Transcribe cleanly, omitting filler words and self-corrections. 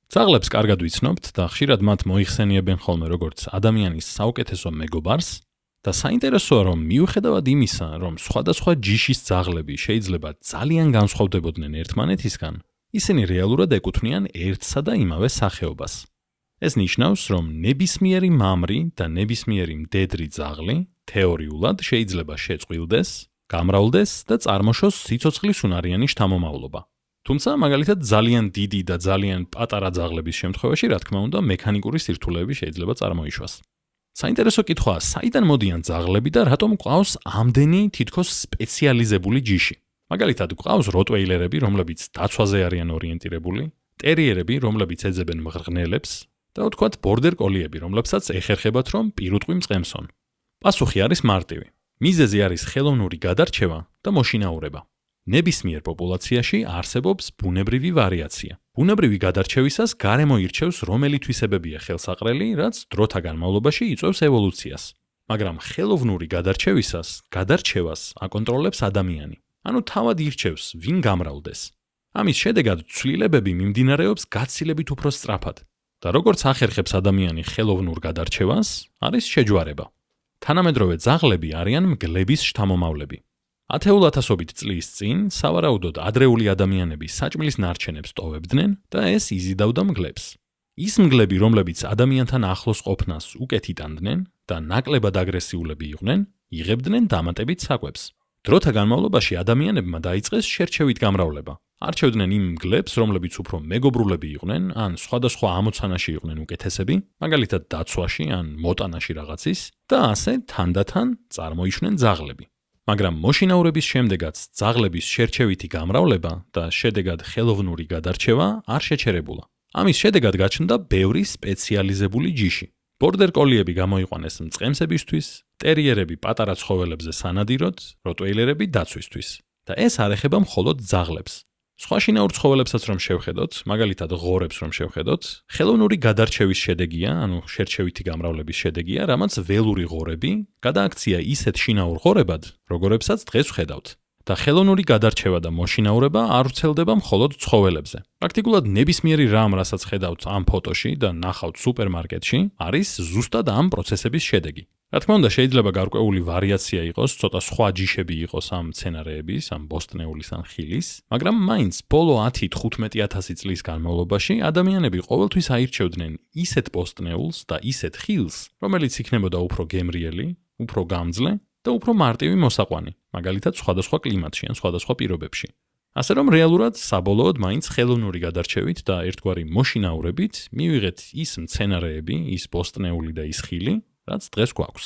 ძაღლებს კარგად ვიცნობთ და ხშირად მათ მოიხსენიებენ ხოლმე როგორც ადამიანის საუკეთესო მეგობარს და საინტერესოა რომ მიუხედავად იმისა, რომ სხვადასხვა ჯიშის ძაღლები შეიძლება ძალიან განსხვავდებოდნენ ერთმანეთისგან, ისინი რეალურად ეკუთვნიან ერთსა და იმავე სახეობას. ეს ნიშნავს, რომ ნებისმიერი მამრი და ნებისმიერი მდედრი ძაღლი თეორიულად შეიძლება შეწყვილდეს, გამრავლდეს და წარმოშოს სიცოცხლის უნარიანი შთამომავლობა. თუმცა, მაგალითად, ძალიან დიდი და ძალიან პატარა ძაღლების შემთხვევაში, რა თქმა უნდა, მექანიკური სირთულეები შეიძლება წარმოიშვას. საინტერესო კითხვაა, საიდან მოდიან ძაღლები და რატომ გვყავს ამდენი თითქოს სპეციალიზებული ჯიში? მაგალითად, გვყავს როტვეილერები, რომლებიც დაცვაზე არიან ორიენტირებული, ტერიერები, რომლებიც ეძებენ მღრღნელებს და ვთქვათ ბორდერ კოლიები, რომლებსაც ეხერხებათ, რომ პირუტყვი მწყემსონ. პასუხი არის მარტივი. მიზეზი არის ხელოვნური გადარჩევა და მოშინაურება. ნებისმიერ პოპულაციაში არსებობს ბუნებრივი ვარიაცია. ბუნებრივი გადარჩევისას გარემო ირჩევს, რომელი თვისებებია ხელსაყრელი, რაც დროთა განმავლობაში იწვევს ევოლუციას. მაგრამ ხელოვნური გადარჩევისას გადარჩევას აკონტროლებს ადამიანი. ანუ თავად ირჩევს, ვინ გამრავლდეს. ამის შედეგად ცვლილებები მიმდინარეობს გაცილებით უფრო სწრაფად. და როგორც ახერხებს ადამიანი ხელოვნურ გადარჩევას, არის შეჯვარება. თანამედროვე ძაღლები არიან მგლების შთამომავლები. 10,000-ობით წლის წინ სავარაუდოდ ადრეული ადამიანები საჭმლის ნარჩენებს ტოვებდნენ და ეს იზიდავდა მგლებს. ის მგლები, რომლებიც ადამიანთან ახლოს ყოფნას უკეთ იტანდნენ და ნაკლებად აგრესიულები იყვნენ, იღებდნენ დამატებით საკვებს. დროთა განმავლობაში ადამიანებმა დაიწყეს შერჩევით გამრავლება. არჩევდნენ იმ მგლებს, რომლებიც უფრო მეგობრულები იყვნენ, ან სხვადასხვა ამოცანაში იყვნენ უკეთესები, მაგალითად დაცვაში ან მოტანაში რაღაცის, და ასე თანდათან წარმოიშვნენ ძაღლები. მაგრამ მოშინაურების შემდეგაც ძაღლების შერჩევითი გამრავლება და შედეგად ხელოვნური გადარჩევა არ შეჩერებულა. ამის შედეგად გაჩნდა ბევრი სპეციალიზებული ჯიში. ბორდერ კოლიები გამოიყვანეს მწყემსებისთვის, ტერიერები პატარა ცხოველებზე სანადიროდ, როტვეილერები დაცვისთვის. და ეს არ ეხება მხოლოდ ძაღლებს. სხვა შინაურ ცხოველებსაც რომ შევხედოთ, მაგალითად ღორებს რომ შევხედოთ, ხელოვნური გადარჩევის შედეგია, ანუ შერჩევითი გამრავლების შედეგია, რამაც ველური ღორები გადააქცია ისეთ შინაურ ღორებად, როგორებსაც დღეს ვხედავთ. და ხელოვნური გადარჩევა და მოშინაურება არ ვრცელდება მხოლოდ ცხოველებზე. პრაქტიკულად ნებისმიერი რამ, რასაც ხედავთ ამ ფოტოში და ნახავთ სუპერმარკეტში, არის ზუსტად ამ პროცესების შედეგი. რა თქმა უნდა, შეიძლება გარკვეული ვარიაცია იყოს, ცოტა სხვა ჯიშები იყოს ამ მცენარეების, ამ ბოსტნეულის ან ხილის, მაგრამ მაინც ბოლო 10-15,000 წლის განმავლობაში ადამიანები ყოველთვის აირჩევდნენ ისეთ ბოსტნეულს და ისეთ ხილს, რომელიც იქნებოდა უფრო გემრიელი, უფრო გამძლე და უფრო მარტივი მოსაყვანი, მაგალითად სხვადასხვა კლიმატში ან სხვადასხვა პირობებში. ასე რომ რეალურად საბოლოოდ მაინც ხელოვნური გადარჩევით და ერთგვარი მოშინაურებით მივიღეთ ის მცენარეები, ის ბოსტნეული და ის ხილი, რაც დღეს გვაქვს.